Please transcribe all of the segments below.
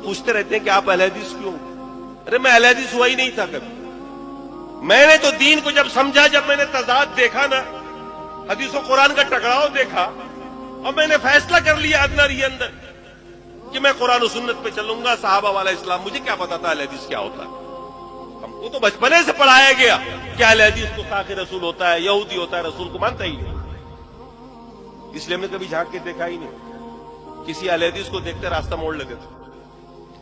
دوست پوچھتے رہتے ہیں کہ آپ اہل حدیث کیوں؟ ارے میں اہل حدیث ہوا ہی نہیں تھا کبھی. میں نے تو دین کو جب سمجھا، جب میں نے تضاد دیکھا نا، حدیث و قرآن کا ٹکراؤ دیکھا، اور میں نے فیصلہ کر لیا اندر ہی اندر کہ میں قرآن و سنت پہ چلوں گا، صحابہ والا اسلام. مجھے کیا پتا تھا اہل حدیث کیا ہوتا ہے؟ ہم کو تو بچپنے سے پڑھایا گیا کہ اہل حدیث کو ساقی رسول ہوتا ہے، یہودی ہوتا ہے، رسول کو مانتا ہی نہیں. اس لیے ہم نے کبھی جھانک کے دیکھا ہی نہیں. کسی اہل حدیث کو دیکھتے راستہ موڑ لیتے تھے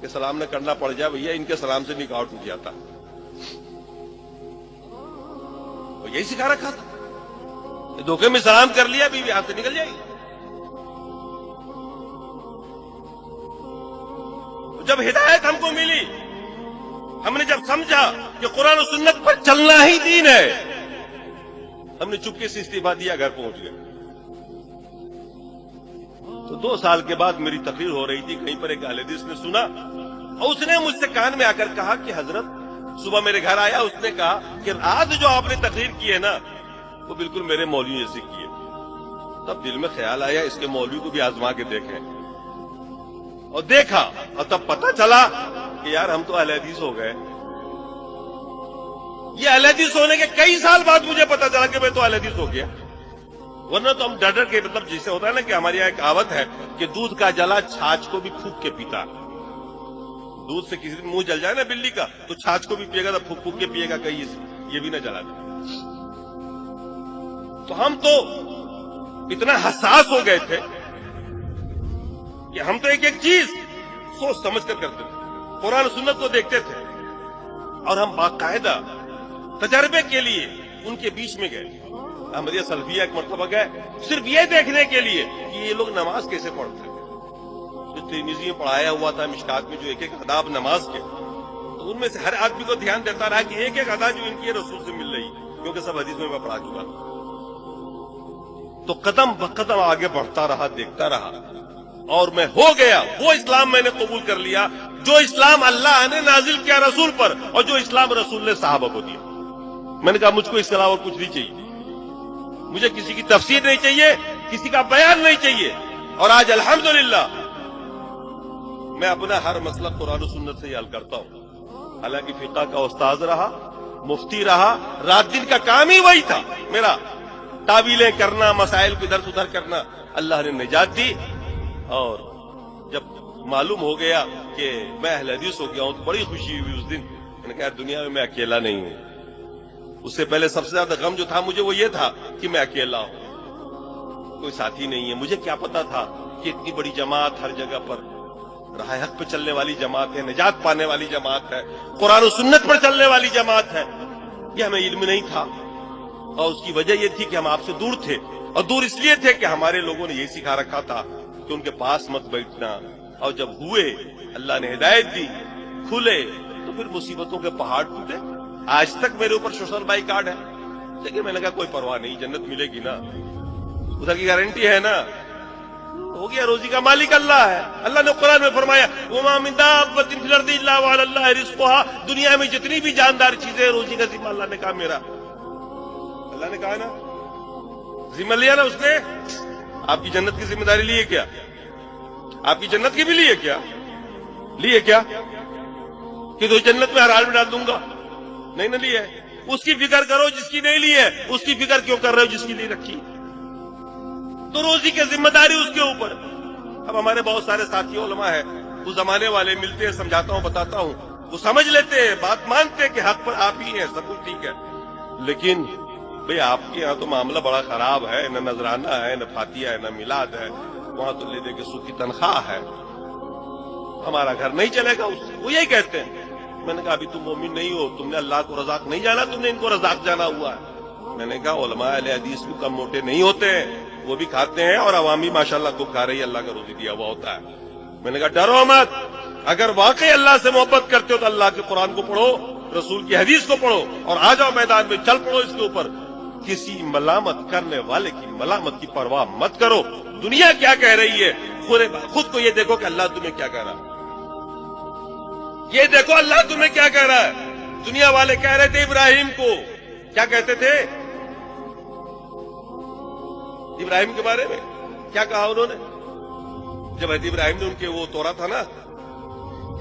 کہ سلام نہ کرنا پڑ جائے، بھیا ان کے سلام سے نکاح ٹوٹ جاتا. یہی سکھا رکھا تھا، دھوکے میں سلام کر لیا، بیوی ہاتھ سے نکل جائے گی. جب ہدایت ہم کو ملی، ہم نے جب سمجھا کہ قرآن و سنت پر چلنا ہی دین ہے، ہم نے چپکے سے استعفا دیا، گھر پہنچ گئے. تو 2 سال کے بعد میری تقریر ہو رہی تھی، کہیں پر ایک اہل حدیث نے سنا، اور اس نے مجھ سے کان میں آ کر کہا کہ حضرت، صبح میرے گھر آیا، اس نے کہا کہ آج جو آپ نے تقریر کی ہے نا، وہ بالکل میرے مولوی جیسی کی ہے. تب دل میں خیال آیا اس کے مولوی کو بھی آزما کے دیکھیں، اور دیکھا، اور تب پتہ چلا کہ یار ہم تو اہل حدیث ہو گئے. یہ اہل حدیث ہونے کے کئی سال بعد مجھے پتہ چلا کہ میں تو اہل حدیث ہو گیا. ورنہ تو ہم ڈر کے، مطلب جیسے ہوتا ہے نا کہ ہماری یہاں ایک کہاوت ہے کہ دودھ کا جلا چھاچھ کو بھی پھونک کے پیتا. دودھ سے کسی منہ جل جائے نا بلی کا، تو چھاچھ کو بھی پیے گا، تو پھونک پھونک کے پیے گا، کہیں یہ بھی نہ جلا دے. تو ہم تو اتنا حساس ہو گئے تھے کہ ہم تو ایک ایک چیز سوچ سمجھ کر کرتے تھے، قرآن و سنت کو دیکھتے تھے، اور ہم باقاعدہ تجربے کے لیے ان کے بیچ میں گئے. احمدیہ سلفیہ ایک مرتبہ گئے صرف یہ دیکھنے کے لیے کہ یہ لوگ نماز کیسے پڑھتے ہیں. جو ترمذی میں پڑھایا ہوا تھا مشکات میں، جو ایک ایک آداب نماز کے، تو ان میں سے ہر آدمی کو دھیان دیتا رہا کہ ایک ایک ادا جو ان کی رسول سے مل رہی، کیونکہ سب حدیث میں پڑھا چکا تھا. تو قدم بقدم آگے بڑھتا رہا، دیکھتا رہا، اور میں ہو گیا وہ اسلام میں نے قبول کر لیا جو اسلام اللہ نے نازل کیا رسول پر، اور جو اسلام رسول نے صحابہ کو دیا. میں نے کہا مجھ کو اس کے علاوہ کچھ نہیں چاہیے، مجھے کسی کی تفسیر نہیں چاہیے، کسی کا بیان نہیں چاہیے. اور آج الحمدللہ میں اپنا ہر مسئلہ قرآن و سنت سے ہی حل کرتا ہوں. حالانکہ فقہ کا استاذ رہا، مفتی رہا، رات دن کا کام ہی وہی تھا میرا، تعویلیں کرنا، مسائل کو ادھر سے ادھر کرنا. اللہ نے نجات دی، اور جب معلوم ہو گیا کہ میں اہل حدیث ہو گیا ہوں تو بڑی خوشی ہوئی اس دن. میں نے کہا دنیا میں اکیلا نہیں ہوں. اس سے پہلے سب سے زیادہ غم جو تھا مجھے وہ یہ تھا کہ میں اکیلا ہوں، کوئی ساتھی نہیں ہے. مجھے کیا پتا تھا کہ اتنی بڑی جماعت ہر جگہ پر راہ حق پہ چلنے والی جماعت ہے، نجات پانے والی جماعت ہے، قرآن و سنت پر چلنے والی جماعت ہے. یہ ہمیں علم نہیں تھا، اور اس کی وجہ یہ تھی کہ ہم آپ سے دور تھے، اور دور اس لیے تھے کہ ہمارے لوگوں نے یہی سکھا رکھا تھا کہ ان کے پاس مت بیٹھنا. اور جب ہوئے، اللہ نے ہدایت دی، کھلے، تو پھر مصیبتوں کے پہاڑ ٹوٹے. آج تک میرے اوپر سوشل بائی کارڈ ہے، لیکن میں نے کہا کوئی پرواہ نہیں، جنت ملے گی نا، ادھر کی گارنٹی ہے نا. ہو گیا، روزی کا مالک اللہ ہے. اللہ نے قرآن میں فرمایا وَمَا مِن دَابَّةٍ فِي الْأَرْضِ إِلَّا وَعَلَى اللَّهِ رِزْقُهَا. دنیا میں جتنی بھی جاندار چیزیں، روزی کا ذمہ اللہ نے کہا میرا. اللہ نے کہا نا، ذمہ لیا نا اس نے. آپ کی جنت کی ذمہ داری لیے کیا؟ آپ کی جنت کی بھی لیے کیا؟ لیے کیا کہ تو جنت میں ہر حال میں ڈال دوں گا؟ نہیں نہ لیے. اس کی فکر کرو جس کی نہیں لی ہے. اس کی فکر کیوں کر رہے ہو جس کی نہیں رکھی؟ تو روزی کی ذمہ داری اس کے اوپر. اب ہمارے بہت سارے ساتھی علماء ہیں، وہ زمانے والے ملتے ہیں، سمجھاتا ہوں، بتاتا ہوں، وہ سمجھ لیتے ہیں، بات مانتے کہ حق پر آپ ہی ہیں، سب کچھ ٹھیک ہے. لیکن بھئی آپ کے یہاں تو معاملہ بڑا خراب ہے، نہ نذرانہ ہے، نہ فاتحہ ہے، نہ میلاد ہے، وہاں تو لے دے کے سود کی تنخواہ ہے، ہمارا گھر نہیں چلے گا اس سے. وہ یہی کہتے ہیں. میں نے کہا ابھی تم مومن نہیں ہو، تم نے اللہ کو رزاق نہیں جانا، تم نے ان کو رزاق جانا ہوا ہے. میں نے کہا علماء اہل حدیث بھی کم موٹے نہیں ہوتے ہیں، وہ بھی کھاتے ہیں، اور عوامی ماشاءاللہ کو کھا رہی ہے، اللہ کا روزی دیا ہوا ہوتا ہے. میں نے کہا ڈرو مت، اگر واقعی اللہ سے محبت کرتے ہو تو اللہ کے قرآن کو پڑھو، رسول کی حدیث کو پڑھو، اور آ جاؤ میدان میں، چل پڑو اس کے اوپر. کسی ملامت کرنے والے کی ملامت کی پرواہ مت کرو. دنیا کیا کہہ رہی ہے، خود کو یہ دیکھو کہ اللہ تمہیں کیا کہہ رہا ہے. یہ دیکھو اللہ تمہیں کیا کہہ رہا ہے. دنیا والے کہہ رہے تھے ابراہیم کو، کیا کہتے تھے ابراہیم کے بارے میں؟ کیا کہا انہوں نے جب حضرت ابراہیم نے ان کے وہ توڑا تھا نا